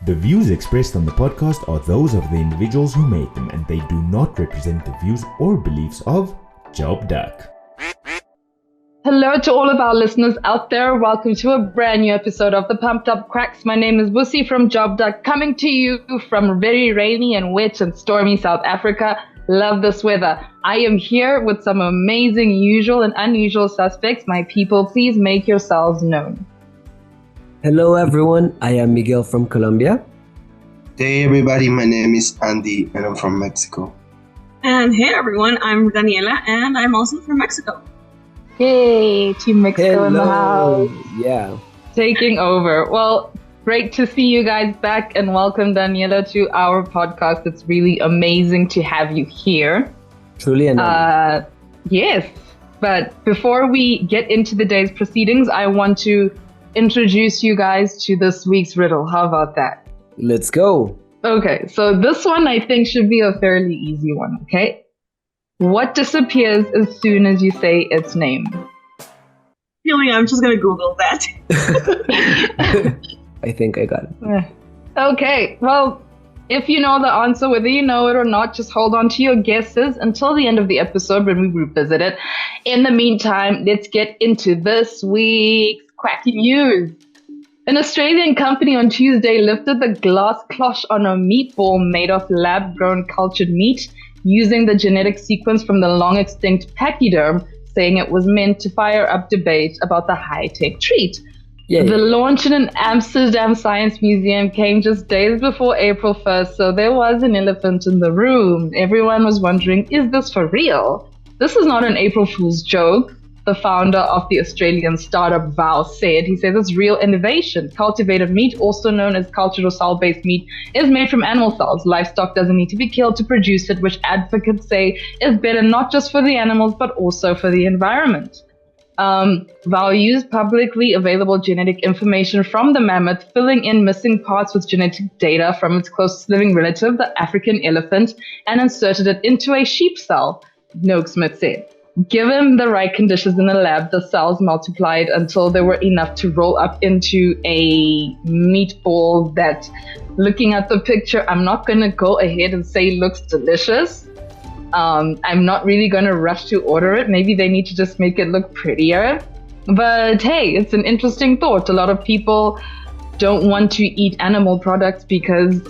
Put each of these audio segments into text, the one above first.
The views expressed on the podcast are those of the individuals who made them, and they do not represent the views or beliefs of Job Duck. Hello to all of our listeners out there. Welcome to a brand new episode of the Pumped Quacks. My name is Busi from Job Duck, coming to you from very rainy and wet and stormy South Africa. Love this weather. I am here with some amazing usual and unusual suspects. My people, please make yourselves known. Hello everyone, I am Miguel from Colombia. Hey everybody, my name is Andy and I'm from Mexico. And hey everyone, I'm Daniela and I'm also from Mexico. Yay, Team Mexico in the house. Yeah. Taking over. Well, great to see you guys back and welcome Daniela to our podcast. It's really amazing to have you here. Truly an honor. Yes, but before we get into the day's proceedings, I want to introduce you guys to this week's riddle. How about that? Let's go. Okay, so this one I think should be a fairly easy one, okay? What disappears as soon as you say its name? Feeling I'm just going to Google that. I think I got it. Okay, well, if you know the answer, whether you know it or not, just hold on to your guesses until the end of the episode when we revisit it. In the meantime, let's get into this week's quacky news. An Australian company on Tuesday lifted the glass cloche on a meatball made of lab-grown cultured meat using the genetic sequence from the long-extinct pachyderm, saying it was meant to fire up debate about the high-tech treat. Yeah. The launch in an Amsterdam Science Museum came just days before April 1st, so there was an elephant in the room. Everyone was wondering, is this for real? This is not an April Fool's joke. The founder of the Australian startup Vow said, he says it's real innovation. Cultivated meat, also known as cultured or cell-based meat, is made from animal cells. Livestock doesn't need to be killed to produce it, which advocates say is better not just for the animals, but also for the environment. Vow used publicly available genetic information from the mammoth, filling in missing parts with genetic data from its closest living relative, the African elephant, and inserted it into a sheep cell, Smith said. Given the right conditions in the lab, the cells multiplied until they were enough to roll up into a meatball that, looking at the picture, I'm not going to go ahead and say looks delicious. I'm not really going to rush to order it. Maybe they need to just make it look prettier. But hey, it's an interesting thought. A lot of people don't want to eat animal products because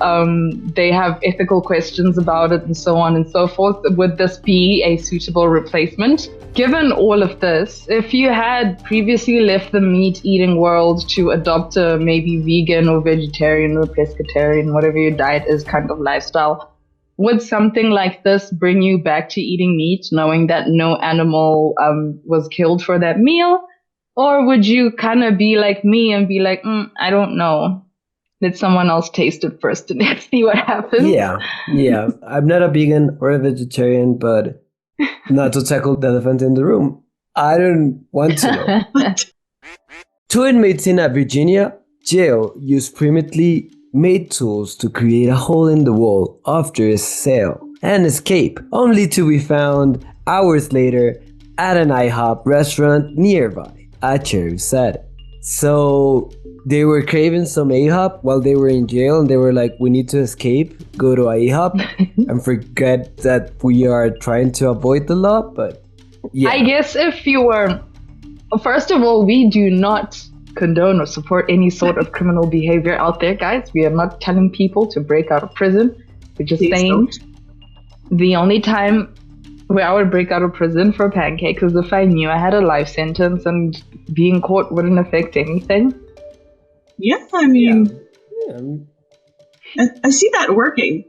they have ethical questions about it and so on and so forth. Would this be a suitable replacement? Given all of this, if you had previously left the meat-eating world to adopt a maybe vegan or vegetarian or pescatarian, whatever your diet is, kind of lifestyle, would something like this bring you back to eating meat, knowing that no animal was killed for that meal? Or would you kind of be like me and be like, I don't know. Let someone else taste it first and let's see what happens? Yeah. I'm not a vegan or a vegetarian, but not to tackle the elephant in the room. I don't want to know. Two inmates in a Virginia jail used primitively made tools to create a hole in the wall after a sale and escape, only to be found hours later at an IHOP restaurant nearby. Acher said. So they were craving some IHOP while they were in jail, and they were like, we need to escape, go to IHOP and forget that we are trying to avoid the law. But yeah, I guess if you were, first of all, we do not condone or support any sort of criminal behavior out there, guys. We are not telling people to break out of prison. We're just saying the only time where I would break out of prison for pancakes is if I knew I had a life sentence and being caught wouldn't affect anything. Yeah, I mean, I see that working.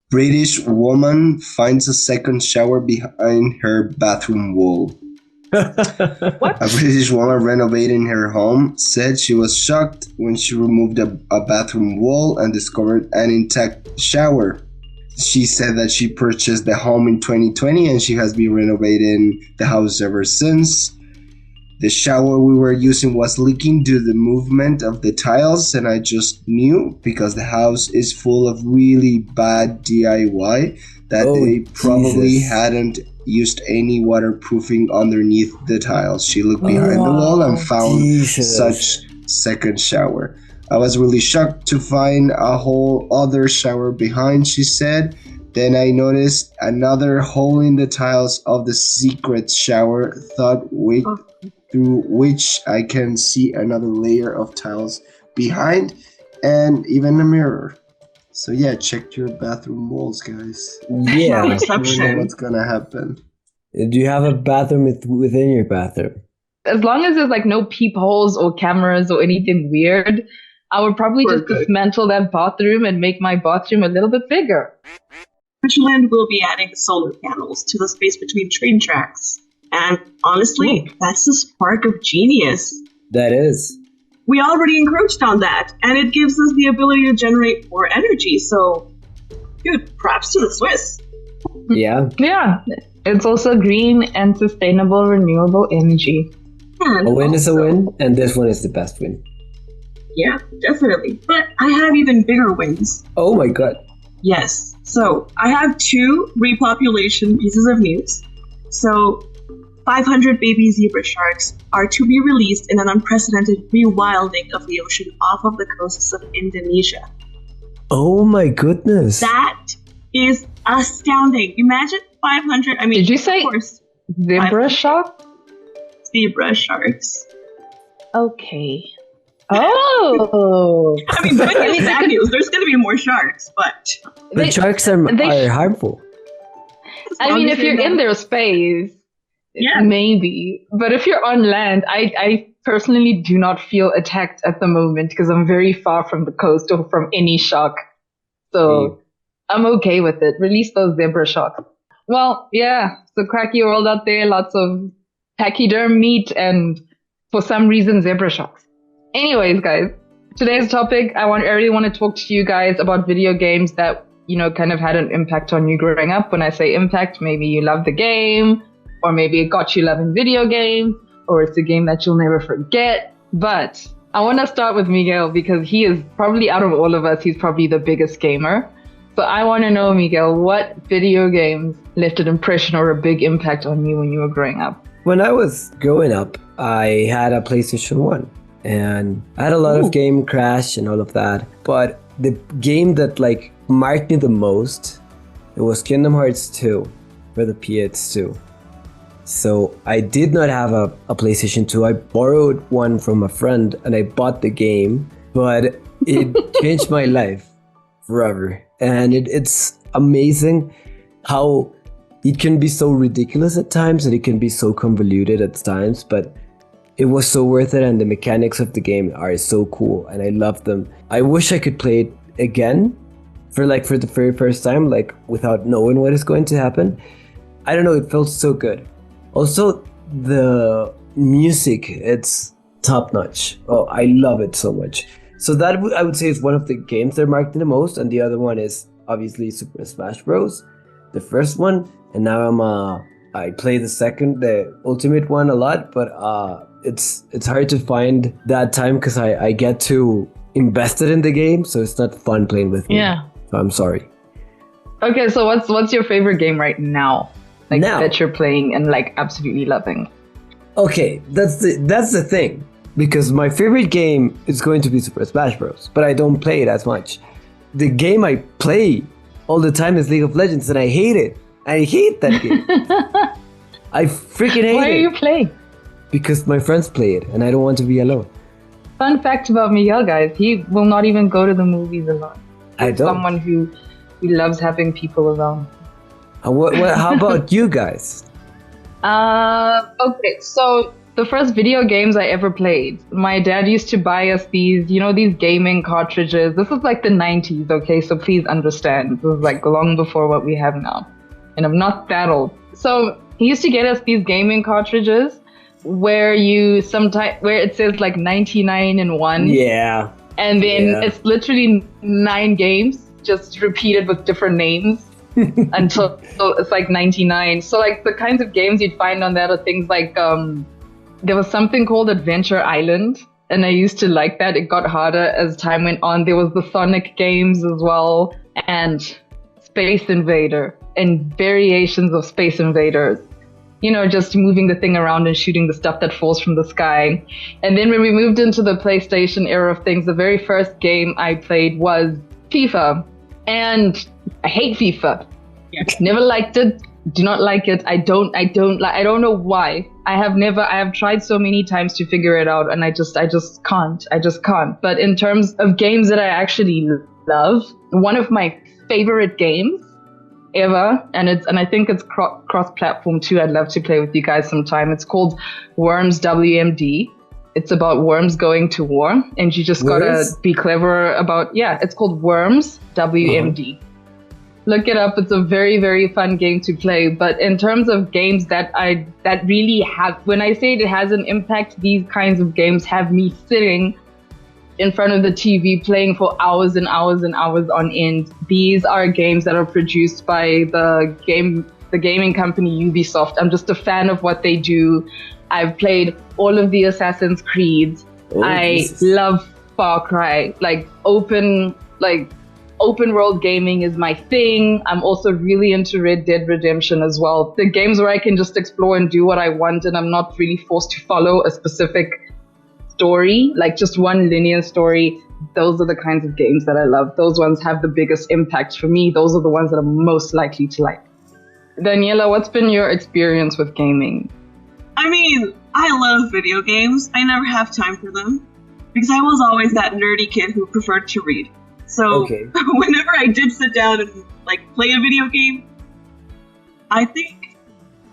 British woman finds a second shower behind her bathroom wall. What? A British woman renovating her home said she was shocked when she removed a bathroom wall and discovered an intact shower. She said that she purchased the home in 2020 and she has been renovating the house ever since. The shower we were using was leaking due to the movement of the tiles, and I just knew because the house is full of really bad DIY that they probably hadn't used any waterproofing underneath the tiles. She looked behind the wall and found such second shower. I was really shocked to find a whole other shower behind, she said. Then I noticed another hole in the tiles of the secret shower, through which I can see another layer of tiles behind and even a mirror. So yeah, check your bathroom walls, guys. Yeah. You never Exception. know what's gonna happen. Do you have a bathroom within your bathroom? As long as there's like no peepholes or cameras or anything weird, I would probably We're just good. dismantle that bathroom and make my bathroom a little bit bigger. Adventureland will be adding solar panels to the space between train tracks. And honestly, that's the spark of genius. That is. We already encroached on that, and it gives us the ability to generate more energy. So, dude, props to the Swiss. Yeah. Yeah, it's also green and sustainable renewable energy. And A win is a also- win, and this one is the best win. Yeah, definitely. But I have even bigger wins. Oh my god. Yes. So I have 2 repopulation pieces of news. So 500 baby zebra sharks are to be released in an unprecedented rewilding of the ocean off of the coasts of Indonesia. Oh my goodness. That is astounding. Imagine 500. I mean, Did you say- of course, Zebra shark? zebra sharks. Okay. Oh! I mean, good news, bad news. There's going to be more sharks, but But sharks are harmful. as I long mean, as if you're they in know- their space, Yeah. maybe. But if you're on land, I personally do not feel attacked at the moment because I'm very far from the coast or from any shark. So I'm okay with it. Release those zebra sharks. Well, yeah, so cracky world out there, lots of pachyderm meat and for some reason zebra sharks. Anyways, guys, today's topic, I really want to talk to you guys about video games that, kind of had an impact on you growing up. When I say impact, maybe you love the game, or maybe it got you loving video games, or it's a game that you'll never forget. But I want to start with Miguel because he is probably, out of all of us, he's probably the biggest gamer. So I want to know, Miguel, what video games left an impression or a big impact on you when you were growing up? When I was growing up, I had a PlayStation 1 and I had a lot of game crash and all of that. But the game that marked me the most, it was Kingdom Hearts 2 for the PS2. So I did not have a PlayStation 2. I borrowed one from a friend and I bought the game, but it changed my life forever. And it's amazing how it can be so ridiculous at times and it can be so convoluted at times, but it was so worth it, and the mechanics of the game are so cool and I love them. I wish I could play it again for the very first time, without knowing what is going to happen. I don't know, it felt so good. Also, the music, it's top notch. Oh, I love it so much. So that I would say is one of the games that marked me the most, and the other one is obviously Super Smash Bros. The first one, and now I play the Ultimate one a lot, but it's hard to find that time because I get too invested in the game, so it's not fun playing with me. Yeah. So I'm sorry. Okay, so what's your favorite game right now? Now? That you're playing and absolutely loving. Okay, that's the thing, because my favorite game is going to be Super Smash Bros, but I don't play it as much. The game I play all the time is League of Legends, and I hate it. I hate that game. I freaking hate Why are it. you playing? Because my friends play it, and I don't want to be alone. Fun fact about Miguel, guys, he will not even go to the movies alone. I don't. Someone who loves having people around. How about you guys? Okay, so the first video games I ever played, my dad used to buy us these gaming cartridges. This is like the 90s, okay? So please understand. This is long before what we have now. And I'm not that old. So he used to get us these gaming cartridges where it says 99 in one. Yeah. And then Yeah. it's literally 9 games, just repeated with different names until it's 99. So the kinds of games you'd find on that are things there was something called Adventure Island, and I used to like that. It got harder as time went on. There was the Sonic games as well, and Space Invader, and variations of Space Invaders. just moving the thing around and shooting the stuff that falls from the sky. And then when we moved into the PlayStation era of things, the very first game I played was FIFA. And I hate FIFA. Yeah. Never liked it. Do not like it. I don't know why. I have tried so many times to figure it out, and I just can't. But in terms of games that I actually love, one of my favorite games ever, and I think it's cross-platform too. I'd love to play with you guys sometime. It's called Worms WMD. It's about worms going to war, and you just gotta be clever about. Yeah, it's called Worms WMD. Look it up. It's a very, very fun game to play. But in terms of games that really have, when I say it has an impact, these kinds of games have me sitting in front of the TV playing for hours and hours and hours on end. These are games that are produced by the gaming company Ubisoft. I'm just a fan of what they do. I've played all of the Assassin's Creeds. I love Far Cry. Open world gaming is my thing. I'm also really into Red Dead Redemption as well. The games where I can just explore and do what I want, and I'm not really forced to follow a specific story, like just one linear story. Those are the kinds of games that I love. Those ones have the biggest impact for me. Those are the ones that I'm most likely to like. Daniela, what's been your experience with gaming? I mean, I love video games. I never have time for them because I was always that nerdy kid who preferred to read. So whenever I did sit down and play a video game, I think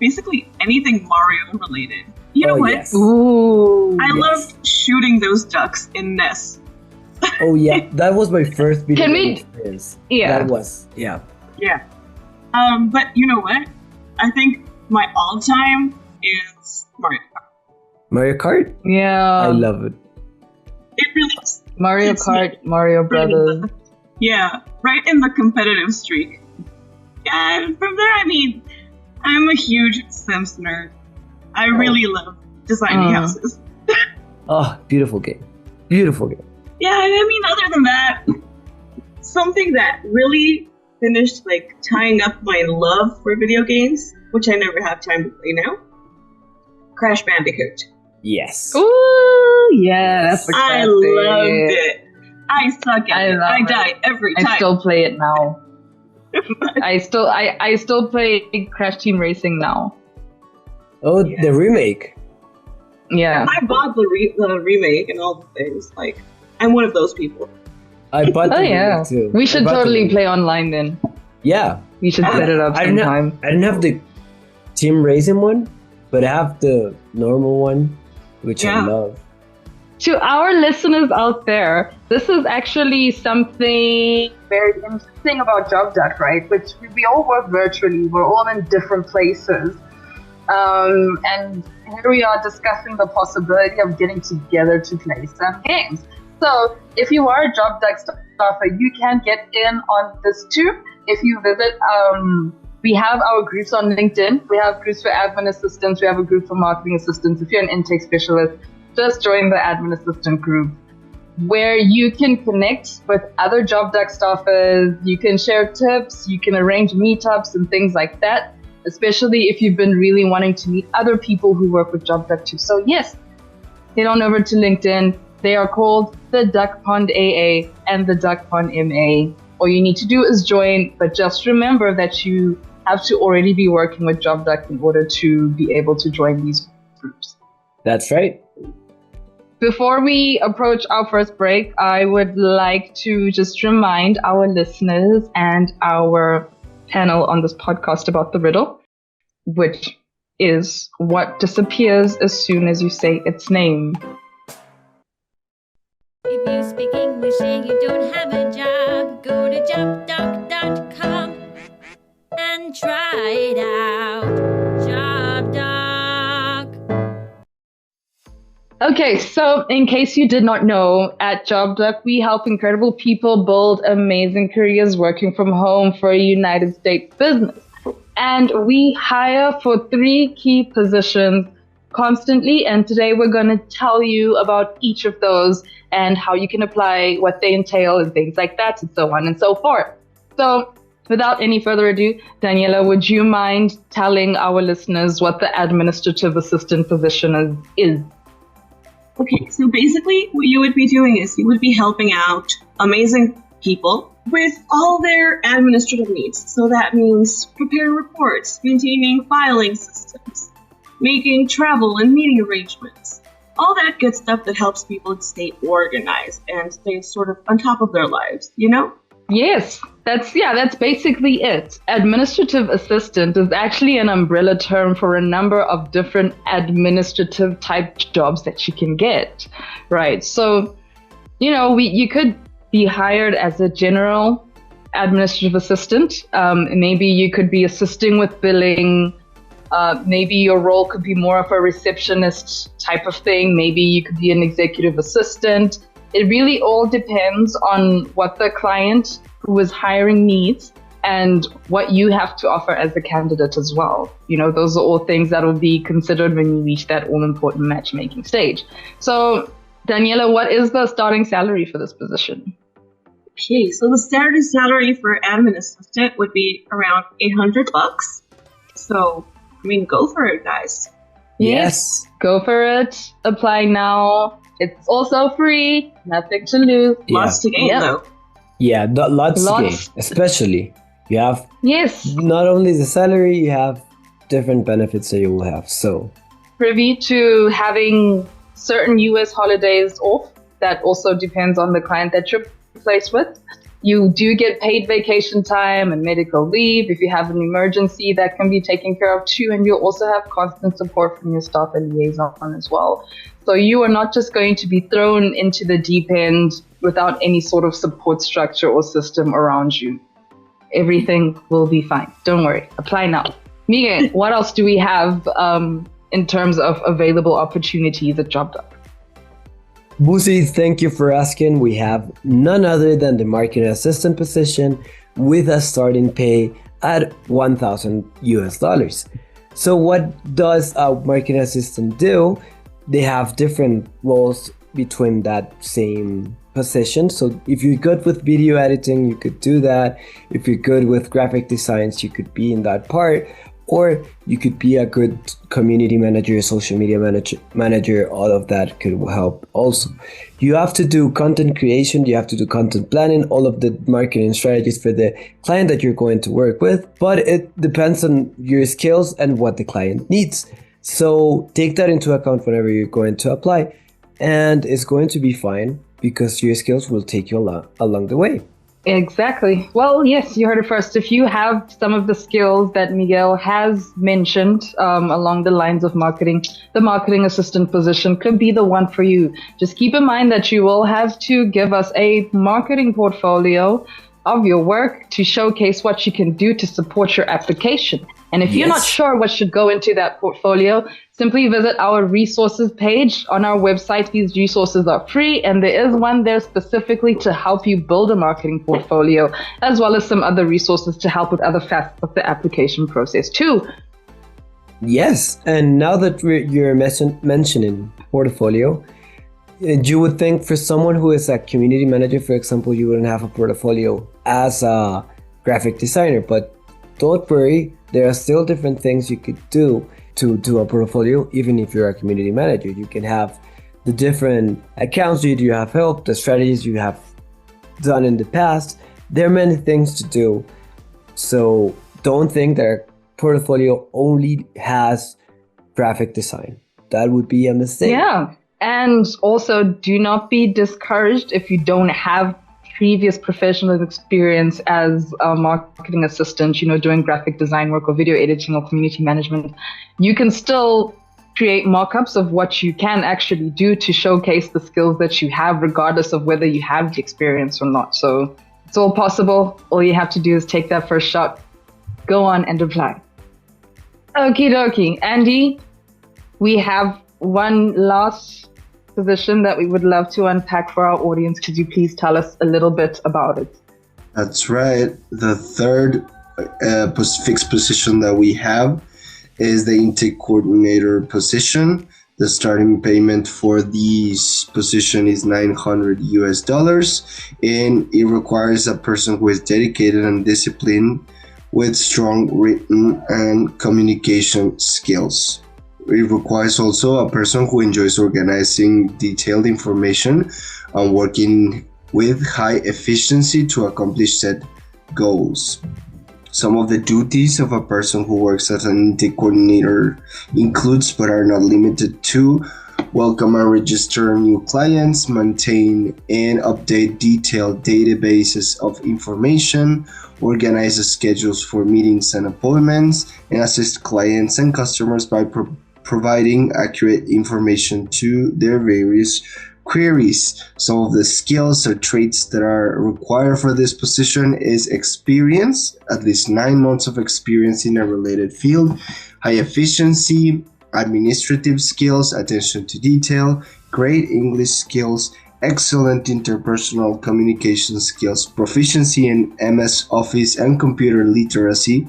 basically anything Mario related. You know what? Yes. Ooh, I loved shooting those ducks in nests. Oh yeah, that was my first video game experience. Yeah. That was Yeah. But you know what? I think my all-time is Mario Kart. Mario Kart? Yeah. I love it. It really is. Mario Kart, Mario Brothers. Yeah, right in the competitive streak. Yeah, and from there, I mean, I'm a huge Sims nerd. I really love designing houses. Oh, beautiful game. Beautiful game. Yeah, I mean, other than that, something that really finished tying up my love for video games, which I never have time to play now, Crash Bandicoot. Yes. Ooh, yeah, that's a classic. I loved it. I suck at it. I die every time. I still play it now. I still play Crash Team Racing now. Oh, the remake. Yeah. I bought the remake and all the things. I'm one of those people. I bought the remake too. We should totally play online then. Yeah. We should set it up sometime. I didn't have the Team Racing one, but I have the normal one, which I love. To our listeners out there, this is actually something very interesting about JobDuck, right? Which we all work virtually. We're all in different places. And here we are discussing the possibility of getting together to play some games. So if you are a JobDuck staffer, you can get in on this too. If you visit, we have our groups on LinkedIn. We have groups for admin assistants. We have a group for marketing assistants. If you're an intake specialist, just join the admin assistant group where you can connect with other JobDuck staffers. You can share tips. You can arrange meetups and things like that, especially if you've been really wanting to meet other people who work with JobDuck too. So yes, head on over to LinkedIn. They are called the Duck Pond AA and the Duck Pond MA. All you need to do is join, but just remember that you have to already be working with JobDuck in order to be able to join these groups. That's right. Before we approach our first break, I would like to just remind our listeners and our panel on this podcast about the riddle, which is what disappears as soon as you say its name. If you speak English and you don't have a job, go to jobdoc.com and try it out. JobDoc. Okay, so in case you did not know, at JobDuck, we help incredible people build amazing careers working from home for a United States business. And we hire for 3 key positions constantly. And today we're going to tell you about each of those and how you can apply, what they entail and things like that, and so on and so forth. So without any further ado, Daniela, would you mind telling our listeners what the administrative assistant position is? Okay, so basically what you would be doing is you would be helping out amazing people with all their administrative needs. So that means preparing reports, maintaining filing systems, making travel and meeting arrangements, all that good stuff that helps people stay organized and stay sort of on top of their lives, you know? Yes, that's basically it. Administrative assistant is actually an umbrella term for a number of different administrative type jobs that you can get, right? So, you could be hired as a general administrative assistant. Maybe you could be assisting with billing. Maybe your role could be more of a receptionist type of thing. Maybe you could be an executive assistant. It really all depends on what the client who is hiring needs and what you have to offer as a candidate as well. Those are all things that will be considered when you reach that all-important matchmaking stage. So, Daniela, what is the starting salary for this position? Okay, so the starting salary for admin assistant would be around $800. So, go for it, guys. Yes, go for it. Apply now. It's also free. Nothing to lose. Lots to gain, though. Yeah, lots to gain. Especially, you have not only the salary, you have different benefits that you will have. So, privy to having certain US holidays off. That also depends on the client that you're placed with. You do get paid vacation time and medical leave. If you have an emergency, that can be taken care of too. And you'll also have constant support from your staff and liaison as well. So you are not just going to be thrown into the deep end without any sort of support structure or system around you. Everything will be fine. Don't worry. Apply now. Miguel, what else do we have in terms of available opportunities at JobDoc? Busi, thank you for asking. We have none other than the marketing assistant position with a starting pay at $1,000. So what does a marketing assistant do? They have different roles between that same position. So if you're good with video editing, you could do that. If you're good with graphic designs, you could be in that part. Or you could be a good community manager, social media manager, all of that could help also. You have to do content creation, you have to do content planning, all of the marketing strategies for the client that you're going to work with, but it depends on your skills and what the client needs. So take that into account whenever you're going to apply, and it's going to be fine because your skills will take you along the way. Exactly. Well, yes, you heard it first. If you have some of the skills that Miguel has mentioned along the lines of marketing, the marketing assistant position could be the one for you. Just keep in mind that you will have to give us a marketing portfolio of your work to showcase what you can do to support your application. And if you're not sure what should go into that portfolio, simply visit our resources page on our website. These resources are free, and there is one there specifically to help you build a marketing portfolio, as well as some other resources to help with other facets of the application process too. Yes, and now that you're mentioning portfolio, you would think for someone who is a community manager, for example, you wouldn't have a portfolio as a graphic designer, but don't worry, there are still different things you could do to do a portfolio, even if you're a community manager. You can have the different accounts you have helped, the strategies you have done in the past. There are many things to do. So don't think that portfolio only has graphic design. That would be a mistake. Yeah. And also do not be discouraged if you don't have previous professional experience as a marketing assistant, doing graphic design work or video editing or community management. You can still create mock-ups of what you can actually do to showcase the skills that you have, regardless of whether you have the experience or not. So it's all possible. All you have to do is take that first shot, go on and apply. Okie dokie. Andy, we have one last position that we would love to unpack for our audience. Could you please tell us a little bit about it? That's right. The third fixed position that we have is the intake coordinator position. The starting payment for this position is $900 and it requires a person who is dedicated and disciplined with strong written and communication skills. It requires also a person who enjoys organizing detailed information and working with high efficiency to accomplish set goals. Some of the duties of a person who works as an intake coordinator includes, but are not limited to, welcome and register new clients, maintain and update detailed databases of information, organize schedules for meetings and appointments, and assist clients and customers by providing accurate information to their various queries. Some of the skills or traits that are required for this position is experience, at least 9 months of experience in a related field, high efficiency, administrative skills, attention to detail, great English skills, excellent interpersonal communication skills, proficiency in MS Office and computer literacy,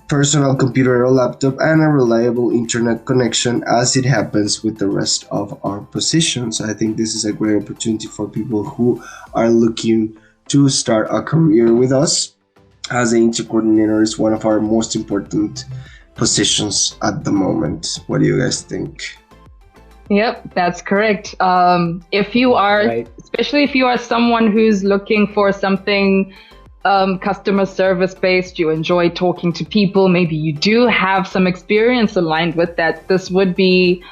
personal computer or laptop, and a reliable internet connection, as it happens with the rest of our positions. I think this is a great opportunity for people who are looking to start a career with us, as the intake coordinator is one of our most important positions at the moment. What do you guys think? Yep, that's correct. If you are, Right. especially if you are someone who's looking for something customer service based, you enjoy talking to people, maybe you do have some experience aligned with that, this would be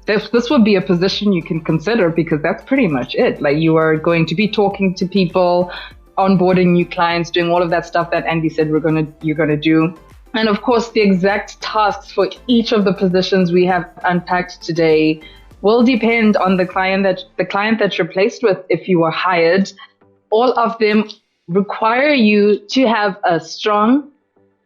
this would be a position you can consider, because that's pretty much it. Like, you are going to be talking to people, onboarding new clients, doing all of that stuff that Andy said you're gonna do. And of course, the exact tasks for each of the positions we have unpacked today will depend on the client that you're placed with. If you are hired, all of them require you to have a strong,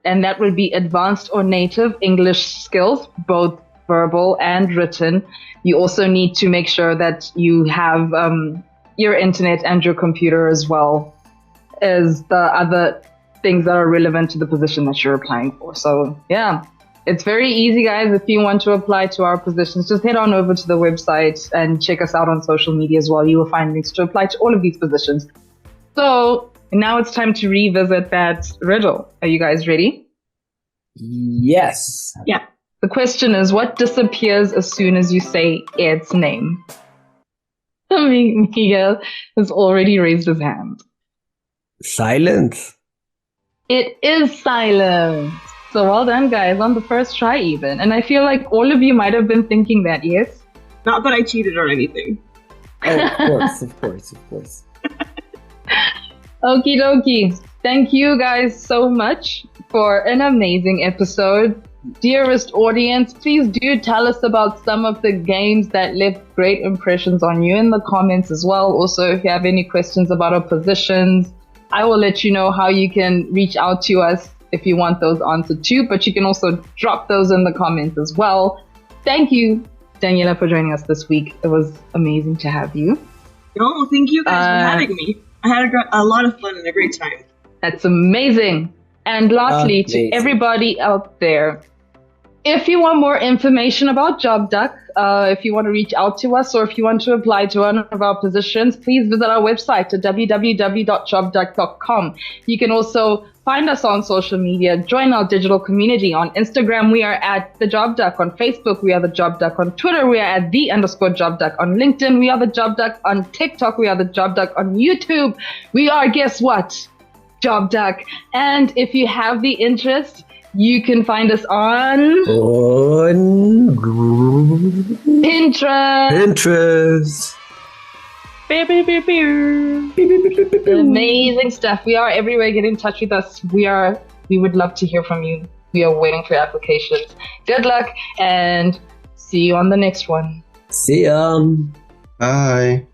and that will be advanced or native English skills, both verbal and written. You also need to make sure that you have your internet and your computer, as well as the other things that are relevant to the position that you're applying for. So yeah, it's very easy, guys. If you want to apply to our positions, just head on over to the website and check us out on social media as well. You will find links to apply to all of these positions. So now it's time to revisit that riddle. Are you guys ready? Yes. Yeah. The question is, what disappears as soon as you say its name? Miguel has already raised his hand. Silence. It is silence. So well done, guys, on the first try even. And I feel like all of you might have been thinking that, yes? Not that I cheated or anything. Oh, of course, of course, of course. Okie dokie. Thank you guys so much for an amazing episode. Dearest audience, please do tell us about some of the games that left great impressions on you in the comments as well. Also, if you have any questions about our positions, I will let you know how you can reach out to us if you want those answered too, but you can also drop those in the comments as well. Thank you, Daniela, for joining us this week. It was amazing to have you. No, thank you guys for having me. I had a lot of fun and a great time. That's amazing. And lastly, Amazing. to everybody out there, if you want more information about JobDuck, if you want to reach out to us, or if you want to apply to one of our positions, please visit our website at www.jobduck.com. You can also find us on social media, join our digital community. On Instagram, we are at the JobDuck. On Facebook, we are the JobDuck. On Twitter, we are at _JobDuck. On LinkedIn, we are the JobDuck. On TikTok, we are the JobDuck. On YouTube, we are, guess what? JobDuck. And if you have the interest, you can find us on Pinterest. Pinterest. Amazing stuff. We are everywhere. Get in touch with us. We would love to hear from you. We are waiting for your applications. Good luck and see you on the next one. See ya. Bye.